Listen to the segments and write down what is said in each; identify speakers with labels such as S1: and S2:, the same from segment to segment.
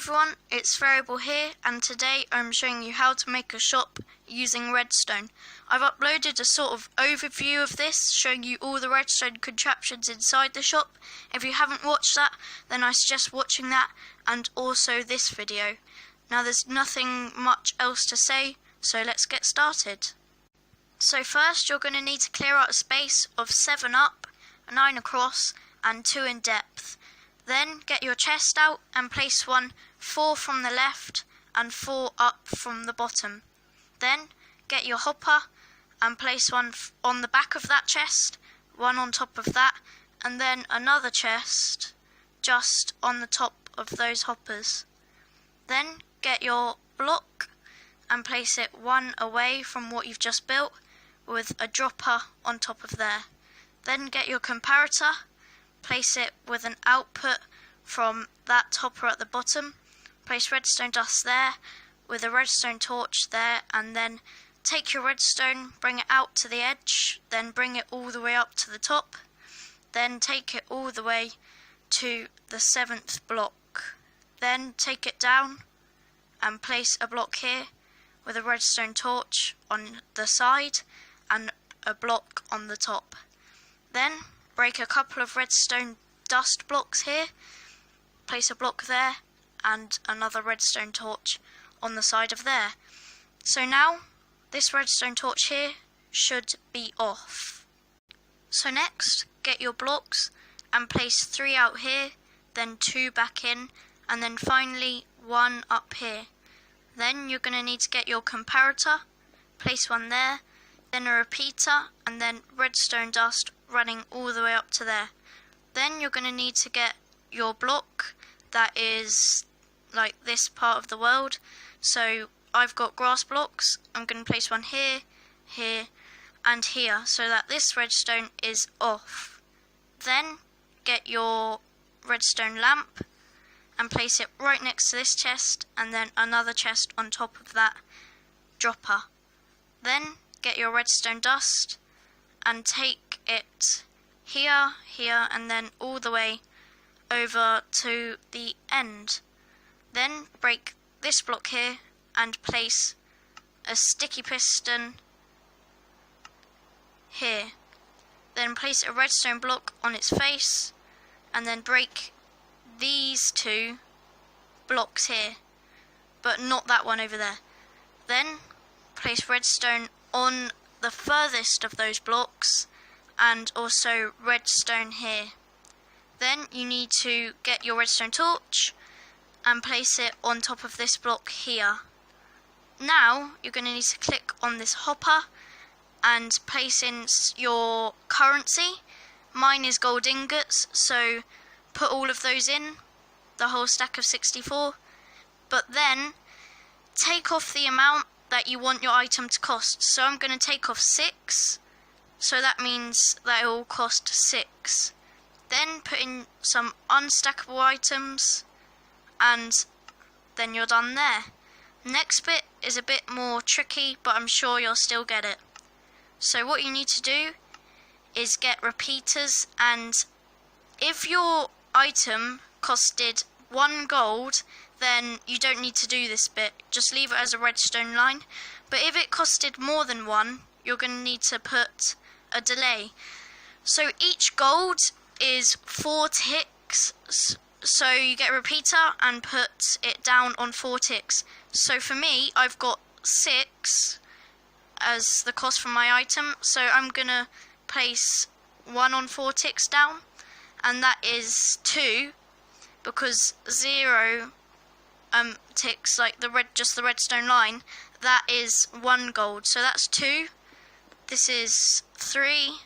S1: everyone, it's Variable here, and today I'm showing you how to make a shop using redstone. I've uploaded a sort of overview of this, showing you all the redstone contraptions inside the shop. If you haven't watched that, then I suggest watching that, and also this video. Now there's nothing much else to say, so let's get started. So first you're going to need to clear out a space of 7 up, 9 across, and 2 in depth. Then get your chest out and place 4 from the left and 4 up from the bottom. Then get your hopper and place 1 on the back of that chest, 1 on top of that, and then another chest just on the top of those hoppers. Then get your block and place it 1 away from what you've just built with a dropper on top of there. Then get your comparator, place it with an output from that hopper at the bottom, place redstone dust there with a redstone torch there, and then take your redstone, bring it out to the edge, then bring it all the way up to the top, then take it all the way to the 7th block. Then take it down and place a block here with a redstone torch on the side and a block on the top. Then break a couple of redstone dust blocks here, place a block there and another redstone torch on the side of there. So now this redstone torch here should be off. So next get your blocks and place 3 out here, then 2 back in, and then finally 1 up here. Then you're going to need to get your comparator, place 1 there, then a repeater, and then redstone dust running all the way up to there. Then you're going to need to get your block that is like this part of the world. So I've got grass blocks. I'm going to place 1 here, here, and here so that this redstone is off. Then get your redstone lamp and place it right next to this chest, and then another chest on top of that dropper. Then get your redstone dust and take it here, here, and then all the way over to the end. Then break this block here and place a sticky piston here. Then place a redstone block on its face and then break these 2 blocks here, but not that one over there. Then place redstone on the furthest of those blocks and also redstone here. Then you need to get your redstone torch and place it on top of this block here. Now you're going to need to click on this hopper and place in your currency. Mine is gold ingots, so put all of those in, the whole stack of 64, but then take off the amount that you want your item to cost. So I'm going to take off 6, so that means that it will cost 6. Then put in some unstackable items, and then you're done there. Next bit is a bit more tricky, but I'm sure you'll still get it. So what you need to do is get repeaters, and if your item costed 1 gold, then you don't need to do this bit, just leave it as a redstone line. But if it costed more than 1, you're going to need to put a delay. So each gold is 4 ticks, so you get a repeater and put it down on 4 ticks. So for me, I've got 6 as the cost for my item, so I'm going to place 1 on 4 ticks down, and that is 2, because 0 ticks, like just the redstone line, that is 1 gold, so that's 2. This is 3,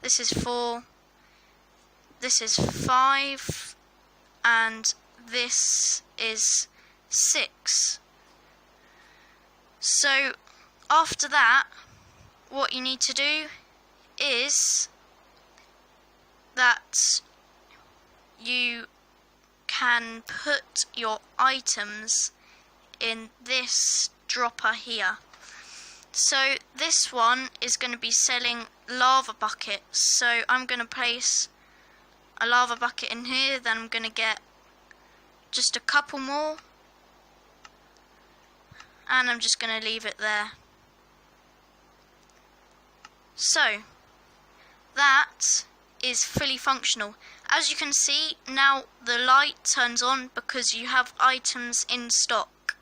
S1: this is 4, this is 5, and this is 6. So after that, what you need to do is that you can put your items in this dropper here. So this one is going to be selling lava buckets, so I'm going to place a lava bucket in here, then I'm going to get just a couple more, and I'm just going to leave it there. So that is fully functional. As you can see, now the light turns on because you have items in stock.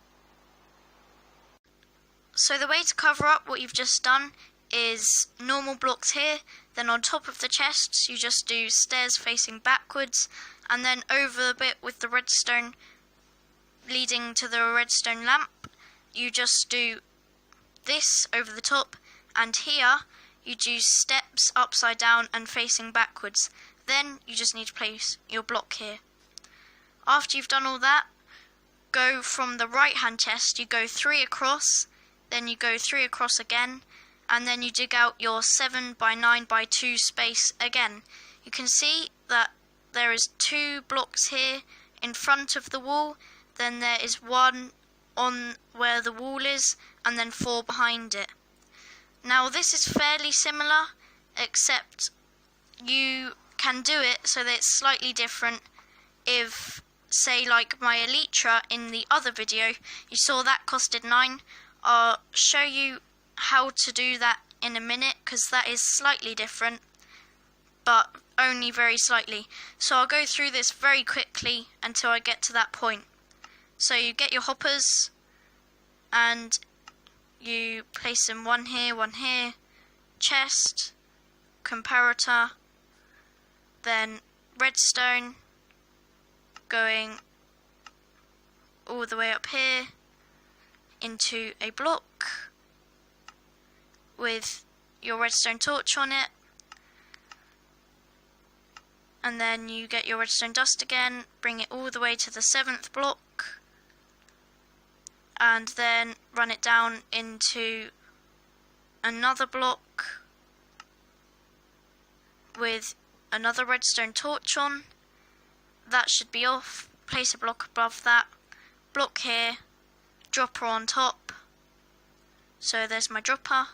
S1: So the way to cover up what you've just done is normal blocks here, then on top of the chests you just do stairs facing backwards, and then over the bit with the redstone leading to the redstone lamp, you just do this over the top, and here you do steps upside down and facing backwards. Then you just need to place your block here. After you've done all that, go from the right hand chest, you go 3 across, then you go 3 across again, and then you dig out your 7 by 9 by 2 space again. You can see that there is 2 blocks here in front of the wall, then there is 1 on where the wall is, and then 4 behind it. Now this is fairly similar, except you can do it so that it's slightly different. If, say, like my elytra in the other video, you saw that costed 9, I'll show you how to do that in a minute, because that is slightly different, but only very slightly. So I'll go through this very quickly until I get to that point. So you get your hoppers, and you place them one here, chest, comparator, then redstone, going all the way up here into a block with your redstone torch on it, and then you get your redstone dust again, bring it all the way to the 7th block, and then run it down into another block with another redstone torch on. That should be off. Place a block above that, block here, dropper on top. So there's my dropper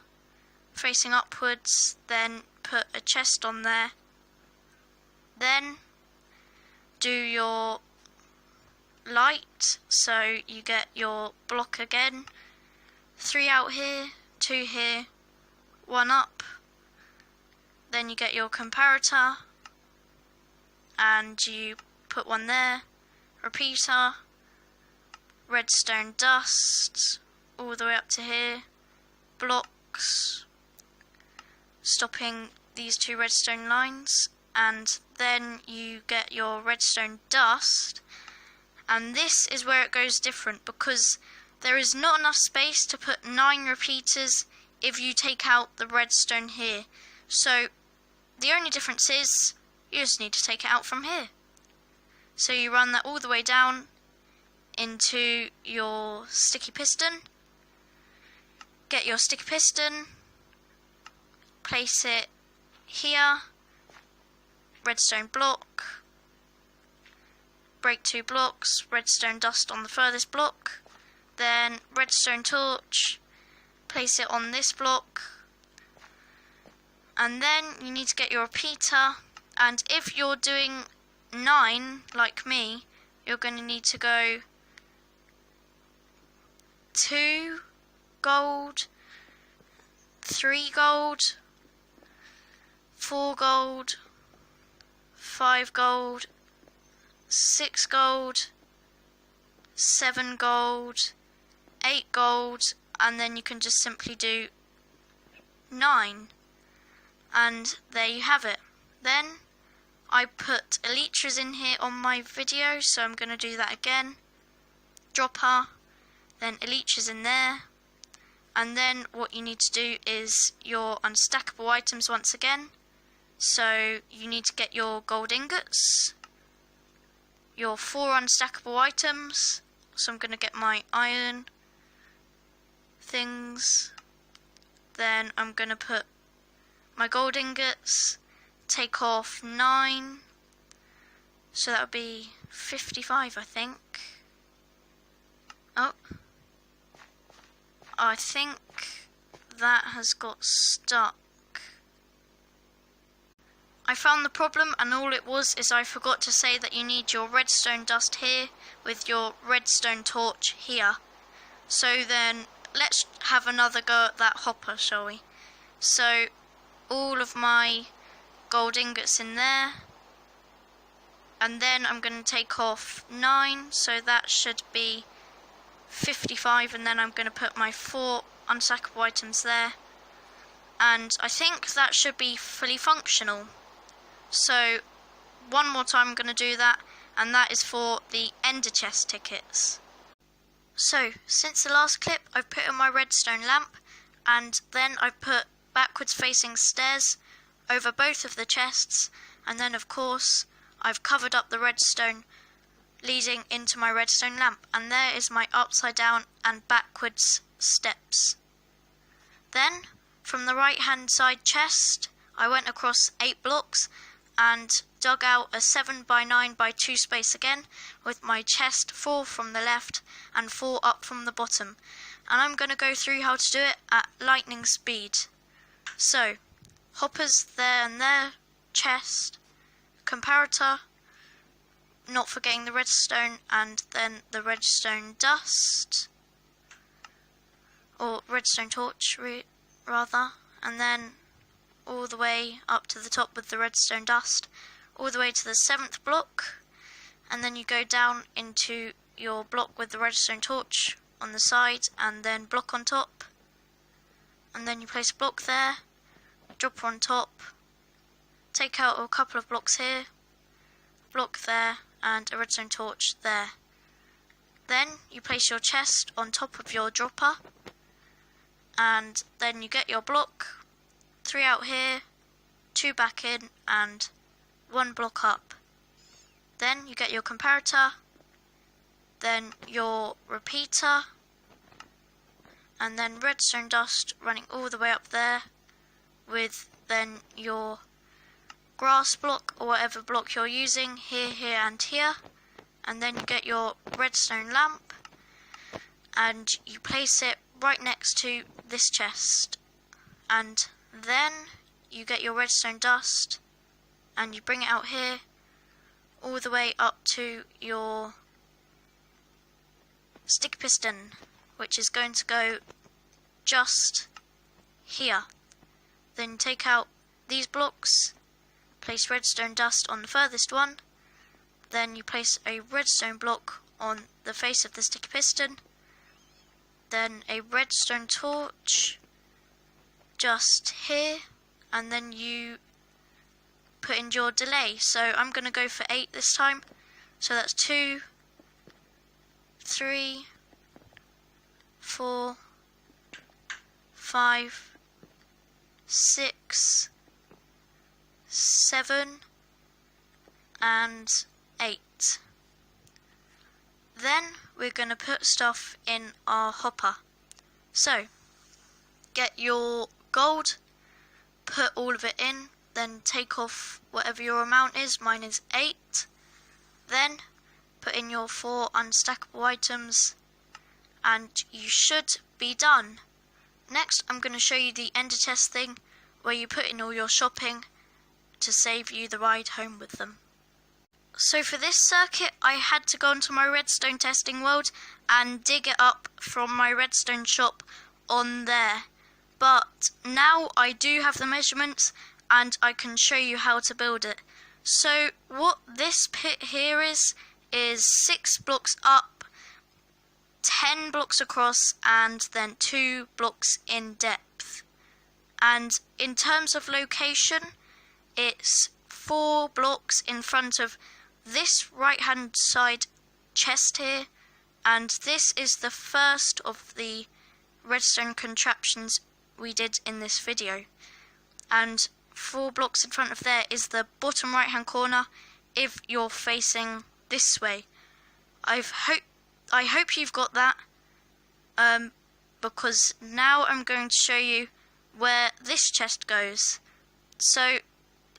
S1: facing upwards, then put a chest on there. Then do your light, so you get your block again, 3 out here, 2 here, 1 up. Then you get your comparator, and you put 1 there, repeater, redstone dust, all the way up to here, blocks, stopping these 2 redstone lines, and then you get your redstone dust. And this is where it goes different, because there is not enough space to put 9 repeaters if you take out the redstone here. So the only difference is you just need to take it out from here. So you run that all the way down into your sticky piston, get your sticky piston, place it here, redstone block, break 2 blocks, redstone dust on the furthest block, then redstone torch, place it on this block, and then you need to get your repeater, and if you're doing 9 like me, you're going to need to go 2 gold, 3 gold, 4 gold, 5 gold, 6 gold, 7 gold, 8 gold, and then you can just simply do 9, and there you have it. Then I put elytras in here on my video, so I'm going to do that again. Dropper, then elytras in there, and then what you need to do is your unstackable items once again. So you need to get your gold ingots, your 4 unstackable items, so I'm going to get my iron things, then I'm going to put my gold ingots, take off 9, so that would be 55 I think. Oh, I think that has got stuck. I found the problem, and all it was is I forgot to say that you need your redstone dust here with your redstone torch here. So then let's have another go at that hopper, shall we? So all of my gold ingots in there, and then I'm going to take off 9, so that should be 55, and then I'm going to put my 4 unstackable items there, and I think that should be fully functional. So one more time I'm going to do that, and that is for the ender chest tickets. So since the last clip, I've put in my redstone lamp, and then I've put backwards facing stairs over both of the chests, and then of course I've covered up the redstone leading into my redstone lamp, and there is my upside down and backwards steps. Then from the right hand side chest I went across 8 blocks and dug out a 7x9x2 space again with my chest 4 from the left and 4 up from the bottom, and I'm going to go through how to do it at lightning speed. So hoppers there and there, chest, comparator, not forgetting the redstone, and then the redstone dust, or redstone torch rather, and then all the way up to the top with the redstone dust, all the way to the 7th block, and then you go down into your block with the redstone torch on the side, and then block on top, and then you place a block there, dropper on top, take out a couple of blocks here, block there, and a redstone torch there. Then you place your chest on top of your dropper, and then you get your block, 3 out here, 2 back in, and 1 block up. Then you get your comparator, then your repeater, and then redstone dust running all the way up there, with then your grass block or whatever block you're using here, here and here, and then you get your redstone lamp and you place it right next to this chest, and then you get your redstone dust and you bring it out here all the way up to your stick piston, which is going to go just here. Then take out these blocks, place redstone dust on the furthest one, then you place a redstone block on the face of the sticky piston, then a redstone torch just here, and then you put in your delay. So I'm going to go for 8 this time, so that's 2, 3, 4, 5, 6, 7 and 8. Then we're going to put stuff in our hopper. So get your gold, put all of it in, then take off whatever your amount is. Mine is 8. Then put in your 4 unstackable items and you should be done. Next I'm going to show you the ender chest thing where you put in all your shopping to save you the ride home with them. So for this circuit I had to go onto my redstone testing world and dig it up from my redstone shop on there. But now I do have the measurements and I can show you how to build it. So what this pit here is 6 blocks up, 10 blocks across, and then 2 blocks in depth. And in terms of location, it's 4 blocks in front of this right hand side chest here, and this is the first of the redstone contraptions we did in this video, and 4 blocks in front of there is the bottom right hand corner if you're facing this way. I hope you've got that, because now I'm going to show you where this chest goes. So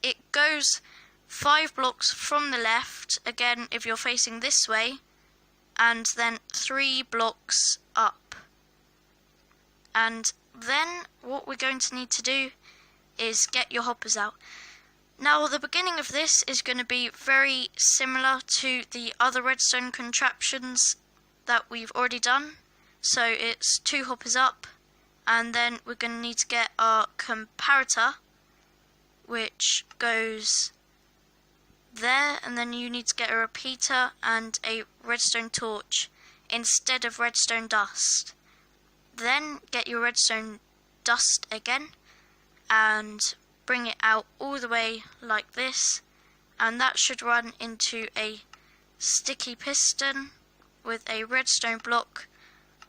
S1: it goes 5 blocks from the left, again if you're facing this way, and then 3 blocks up. And then what we're going to need to do is get your hoppers out. Now the beginning of this is going to be very similar to the other redstone contraptions that we've already done. So it's 2 hoppers up, and then we're going to need to get our comparator, which goes there, and then you need to get a repeater and a redstone torch instead of redstone dust. Then get your redstone dust again and bring it out all the way like this, and that should run into a sticky piston with a redstone block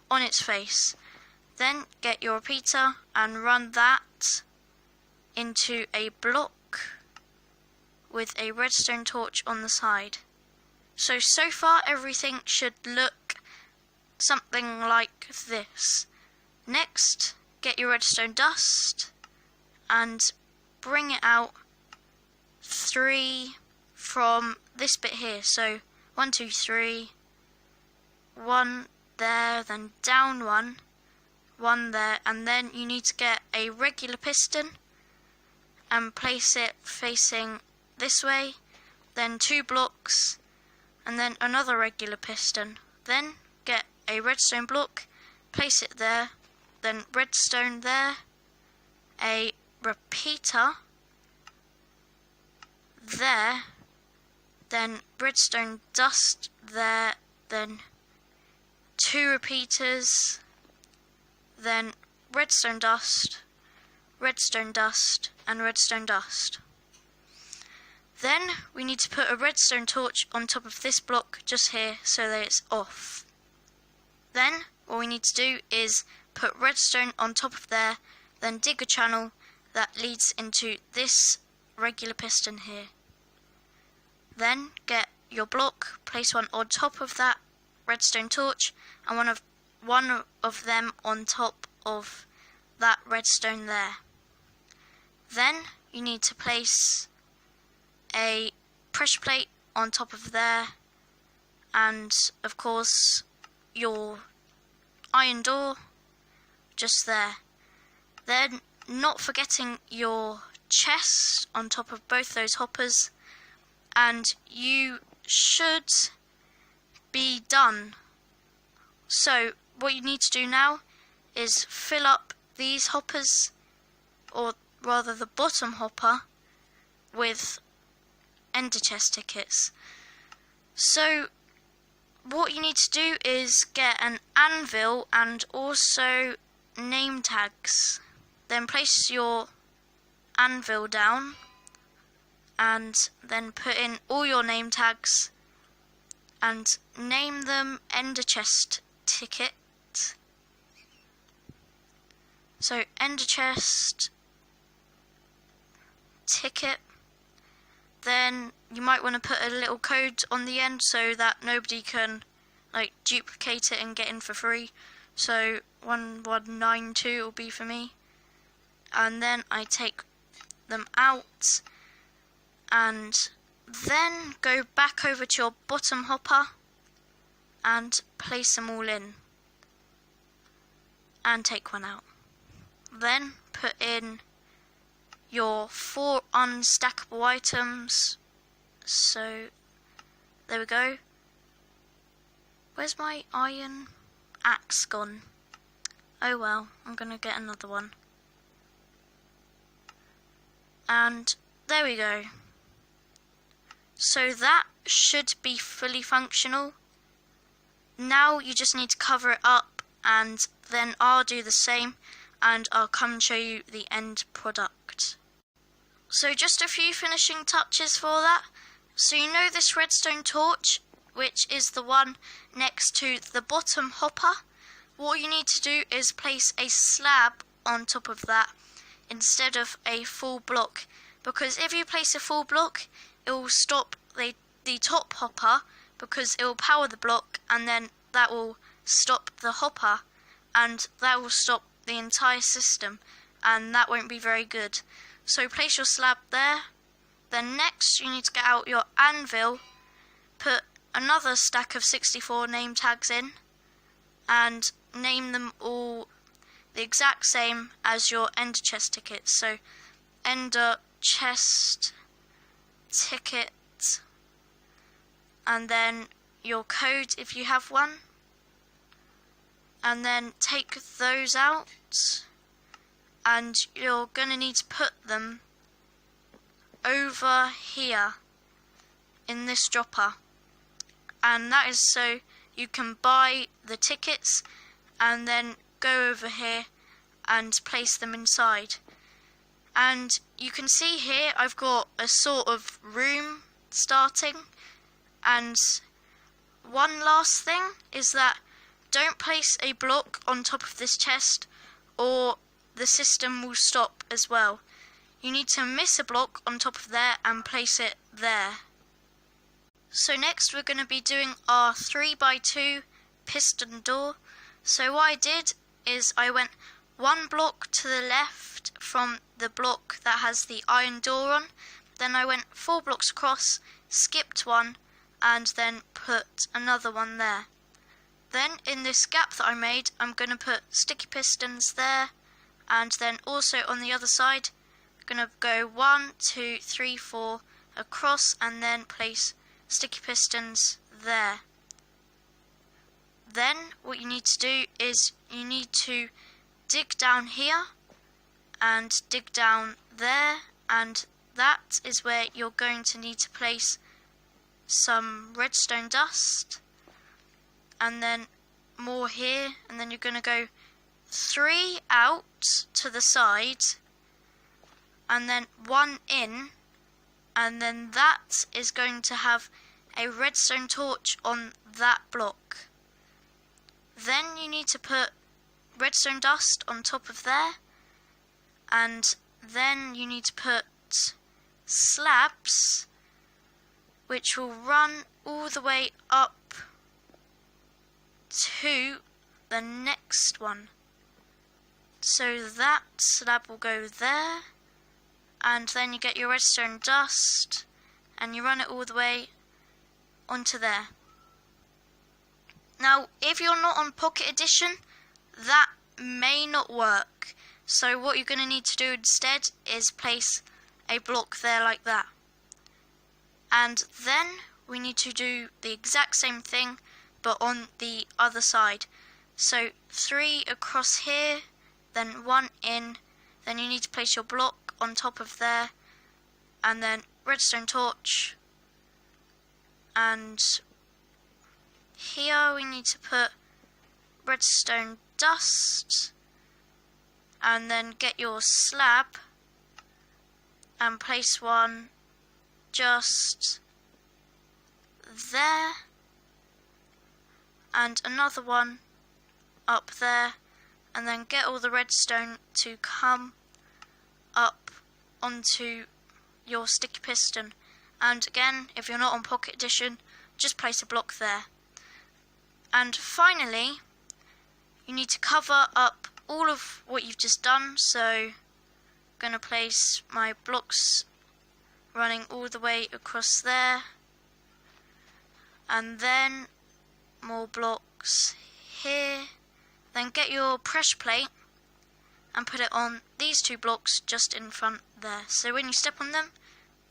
S1: on its face. Then get your repeater and run that into a block with a redstone torch on the side. So far everything should look something like this. Next, get your redstone dust and bring it out 3 from this bit here. So 1, 2, 3, 1 there, then down 1 there, and then you need to get a regular piston and place it facing this way, then 2 blocks, and then another regular piston. Then get a redstone block, place it there, then redstone there, a repeater there, then redstone dust there, then 2 repeaters, then redstone dust, and redstone dust. Then we need to put a redstone torch on top of this block just here so that it's off. Then what we need to do is put redstone on top of there, then dig a channel that leads into this regular piston here. Then get your block, place one on top of that redstone torch, and one of them on top of that redstone there. Then you need to place a pressure plate on top of there, and of course your iron door just there. Then not forgetting your chest on top of both those hoppers, and you should be done. So what you need to do now is fill up these hoppers, or rather the bottom hopper, with ender chest tickets. So what you need to do is get an anvil and also name tags. Then place your anvil down and then put in all your name tags and name them ender chest ticket. So ender chest ticket. Then you might want to put a little code on the end so that nobody can duplicate it and get in for free. So 1192 will be for me. And then I take them out and then go back over to your bottom hopper and place them all in and take one out. Then put in your 4 unstackable items. So there we go. Where's my iron axe gone? Oh well, I'm gonna get another one. And there we go. So that should be fully functional. Now you just need to cover it up, and then I'll do the same and I'll come and show you the end product. So just a few finishing touches for that. So you know this redstone torch, which is the one next to the bottom hopper? What you need to do is place a slab on top of that instead of a full block, because if you place a full block it will stop the top hopper, because it will power the block, and then that will stop the hopper, and that will stop the entire system, and that won't be very good. So place your slab there. Then next you need to get out your anvil, put another stack of 64 name tags in, and name them all the exact same as your ender chest tickets. So ender chest ticket, and then your code if you have one, and then take those out, and you're going to need to put them over here in this dropper, and that is so you can buy the tickets and then go over here and place them inside. And you can see here I've got a sort of room starting, and one last thing is that don't place a block on top of this chest or the system will stop as well. You need to miss a block on top of there and place it there. So next we're going to be doing our 3x2 piston door. So what I did is I went one block to the left from the block that has the iron door on, then I went 4 blocks across, skipped one, and then put another one there. Then in this gap that I made, I'm going to put sticky pistons there, and then also on the other side, I'm going to go 1, 2, 3, 4 across, and then place sticky pistons there. Then what you need to do is you need to dig down here and dig down there, and that is where you're going to need to place some redstone dust, and then more here, and then you're going to go 3 out to the side and then 1 in, and then that is going to have a redstone torch on that block. Then you need to put redstone dust on top of there, and then you need to put slabs which will run all the way up to the next one. So that slab will go there, and then you get your redstone dust and you run it all the way onto there. Now if you're not on Pocket Edition, that may not work, so what you're going to need to do instead is place a block there like that. And then we need to do the exact same thing but on the other side. So 3 across here, then 1 in, then you need to place your block on top of there, and then redstone torch, and here we need to put redstone dust, and then get your slab and place one just there, and another one up there, and then get all the redstone to come up onto your sticky piston. And again, if you're not on Pocket Edition, just place a block there. And finally, you need to cover up all of what you've just done, so I'm going to place my blocks running all the way across there, and then more blocks here. Then get your pressure plate and put it on these 2 blocks just in front there. So when you step on them,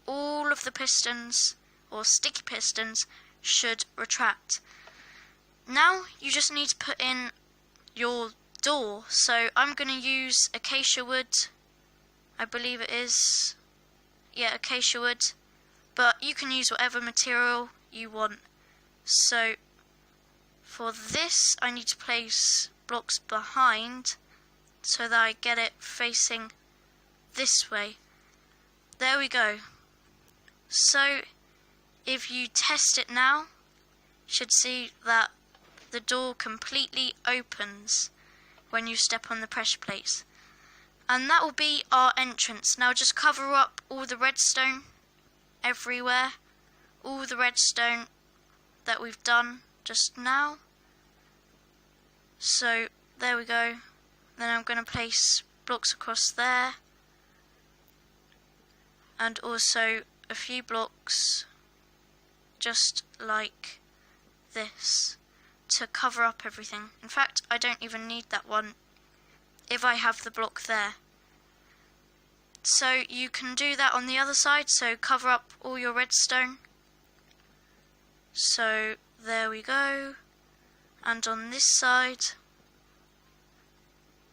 S1: all of the pistons or sticky pistons should retract. Now you just need to put in your door. So I'm going to use acacia wood, I believe it is. Yeah, acacia wood, but you can use whatever material you want. So for this I need to place blocks behind so that I get it facing this way. There we go. So if you test it now, you should see that the door completely opens when you step on the pressure plates. And that will be our entrance. Now just cover up all the redstone everywhere, all the redstone that we've done just now. So there we go. Then I'm going to place blocks across there, and also a few blocks just like this to cover up everything. In fact, I don't even need that one if I have the block there. So you can do that on the other side, so cover up all your redstone. So there we go. And on this side,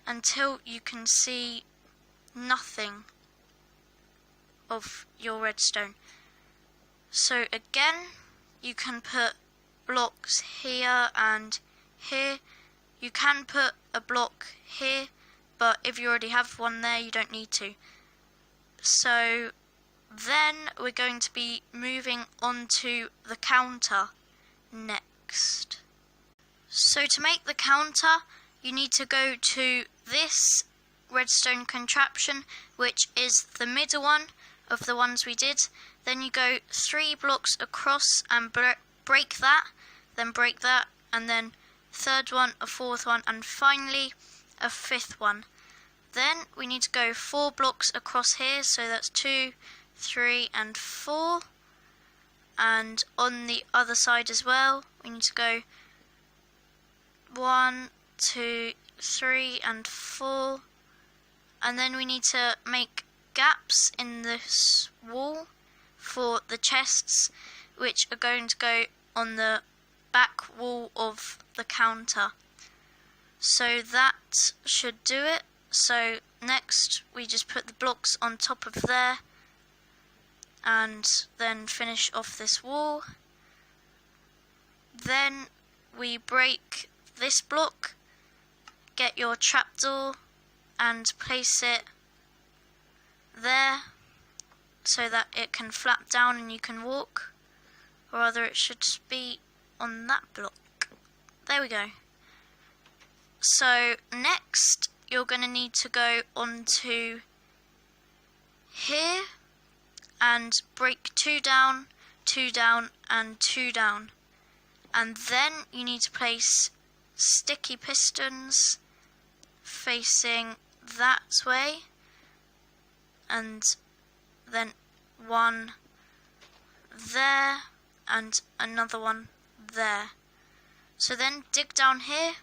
S1: until you can see nothing of your redstone. So again, you can put blocks here and here. You can put a block here, but if you already have one there, you don't need to. So then we're going to be moving on to the counter next. So to make the counter, you need to go to this redstone contraption, which is the middle one of the ones we did. Then you go 3 blocks across and break that, then break that, and then third one, a fourth one, and finally a fifth one. Then we need to go 4 blocks across here, so that's 2, 3 and 4. And on the other side as well, we need to go 1, 2, 3 and 4. And then we need to make gaps in this wall for the chests, which are going to go on the back wall of the counter. So that should do it. So next we just put the blocks on top of there and then finish off this wall. Then we break this block, get your trapdoor and place it there so that it can flap down and you can walk, or rather it should be on that block. There we go. So next you're going to need to go onto here and break 2 down, 2 down and 2 down. And then you need to place sticky pistons facing that way, and then one there and another one there. So then dig down here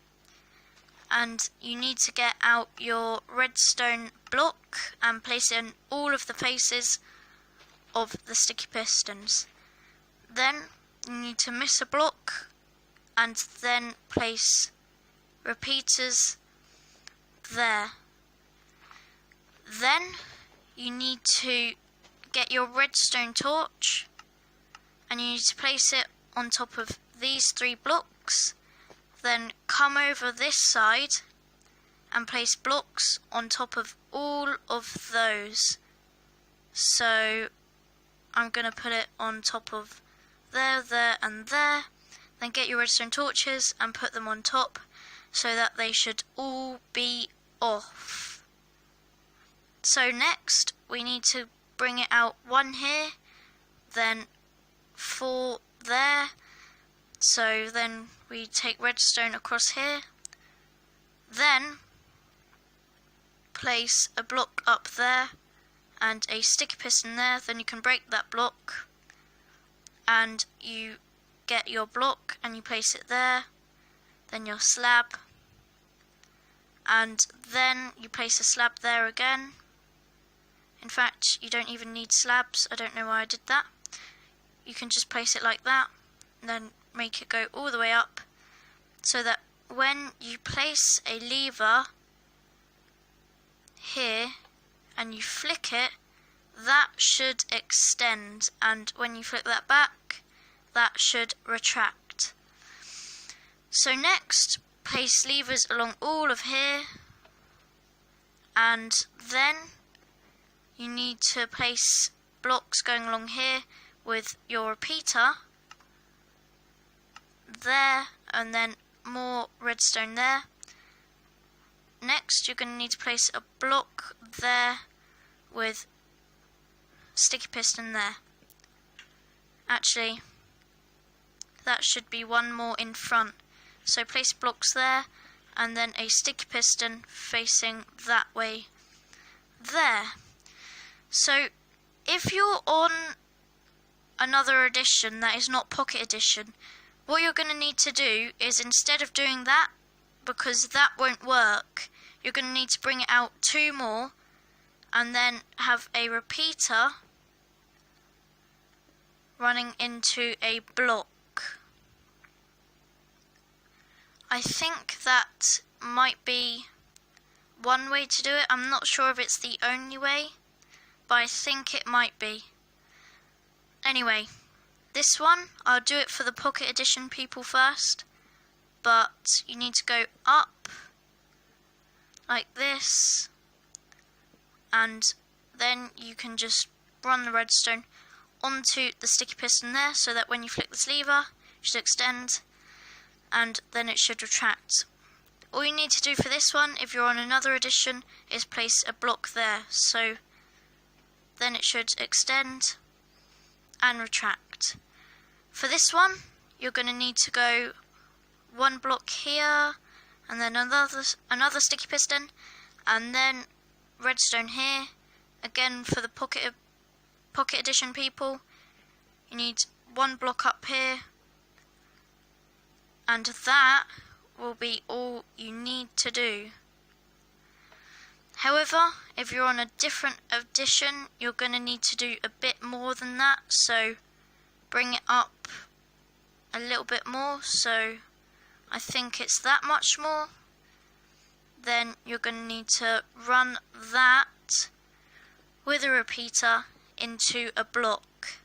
S1: and you need to get out your redstone block and place it in all of the faces of the sticky pistons. Then you need to miss a block and then place repeaters there. Then you need to get your redstone torch and you need to place it on top of these 3 blocks. Then come over this side and place blocks on top of all of those. So I'm going to put it on top of there, there and there. Then get your redstone torches and put them on top so that they should all be off. So next we need to bring it out 1 here, then 4 there. So then we take redstone across here, then place a block up there and a sticky piston there. Then you can break that block and you get your block and you place it there, then your slab, and then you place a slab there again. In fact, you don't even need slabs. I don't know why I did that. You can just place it like that and then make it go all the way up so that when you place a lever here and you flick it, that should extend, and when you flick that back, that should retract. So next, place levers along all of here, and then you need to place blocks going along here with your repeater there, and then more redstone there. Next you're going to need to place a block there with sticky piston there. Actually, that should be one more in front. So place blocks there and then a sticky piston facing that way there. So if you're on another edition that is not Pocket Edition, what you're going to need to do is, instead of doing that, because that won't work, you're going to need to bring it out 2 more and then have a repeater running into a block. I think that might be one way to do it. I'm not sure if it's the only way, but I think it might be. Anyway, this one, I'll do it for the Pocket Edition people first, but you need to go up like this, and then you can just run the redstone onto the sticky piston there, so that when you flick this lever, it should extend, and then it should retract. All you need to do for this one, if you're on another edition, is place a block there, so then it should extend and retract. For this one, you're going to need to go one block here, and then another sticky piston, and then redstone here. Again, for the Pocket Edition people, you need one block up here, and that will be all you need to do. However, if you're on a different edition, you're going to need to do a bit more than that, so bring it up a little bit more, so I think it's that much more. Then you're going to need to run that with a repeater into a block.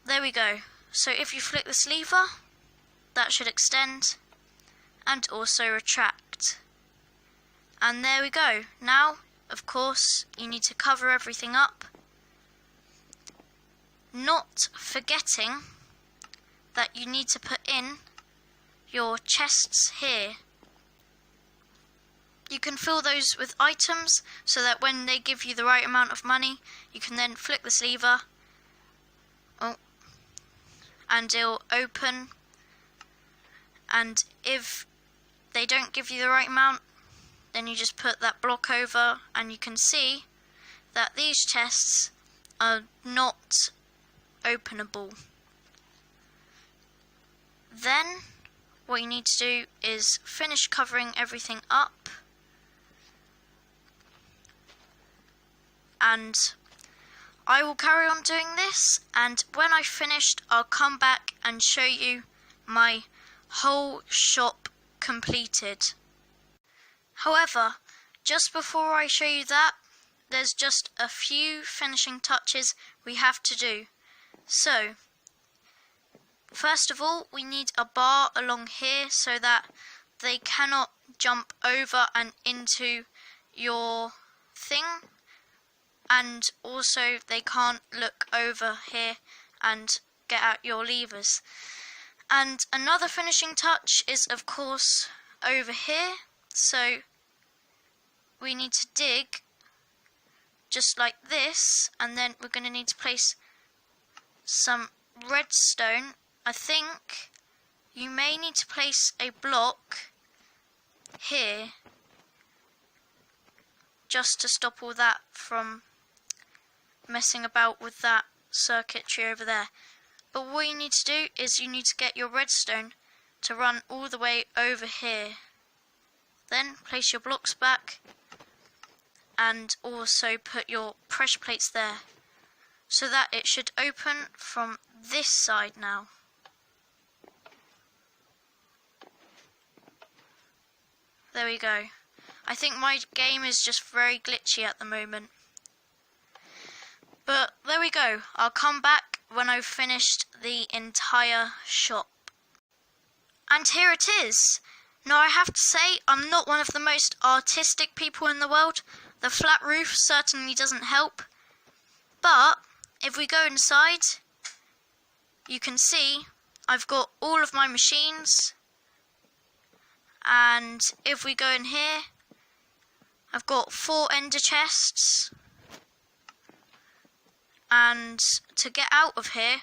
S1: There we go. So if you flick this lever, that should extend and also retract. And there we go. Now, of course, you need to cover everything up, not forgetting that you need to put in your chests here. You can fill those with items so that when they give you the right amount of money, you can then flick this lever, and it'll open. And if they don't give you the right amount, then you just put that block over, and you can see that these chests are not openable. Then what you need to do is finish covering everything up, and I will carry on doing this, and when I've finished, I'll come back and show you my whole shop completed. However, just before I show you that, there's just a few finishing touches we have to do. So, first of all, we need a bar along here so that they cannot jump over and into your thing, and also they can't look over here and get out your levers. And another finishing touch is, of course, over here. So we need to dig just like this, and then we're going to need to place some redstone. I think you may need to place a block here just to stop all that from messing about with that circuitry over there. But what you need to do is you need to get your redstone to run all the way over here. Then place your blocks back, and also put your pressure plates there, so that it should open from this side now. There we go. I think my game is just very glitchy at the moment. But there we go. I'll come back when I've finished the entire shop. And here it is. Now I have to say, I'm not one of the most artistic people in the world. The flat roof certainly doesn't help. But if we go inside, you can see I've got all of my machines. And if we go in here, I've got 4 ender chests. And to get out of here,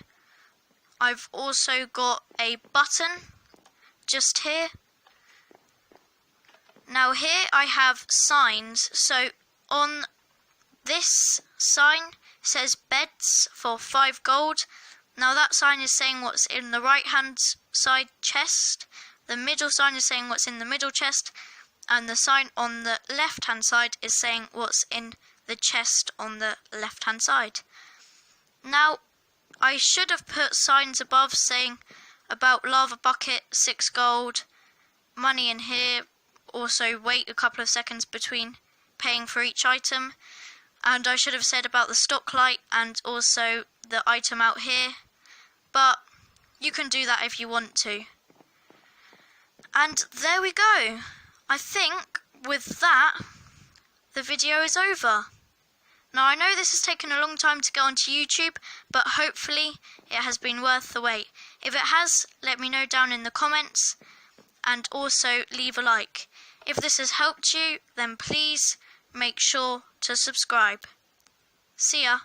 S1: I've also got a button just here. Now here I have signs. So on this sign says beds for 5 gold. Now that sign is saying what's in the right hand side chest. The middle sign is saying what's in the middle chest. And the sign on the left hand side is saying what's in the chest on the left hand side. Now, I should have put signs above saying about lava bucket, 6 gold, money in here, also wait a couple of seconds between paying for each item, and I should have said about the stock light and also the item out here, but you can do that if you want to. And there we go. I think with that, the video is over. Now, I know this has taken a long time to get onto YouTube, but hopefully it has been worth the wait. If it has, let me know down in the comments, and also leave a like. If this has helped you, then please make sure to subscribe. See ya.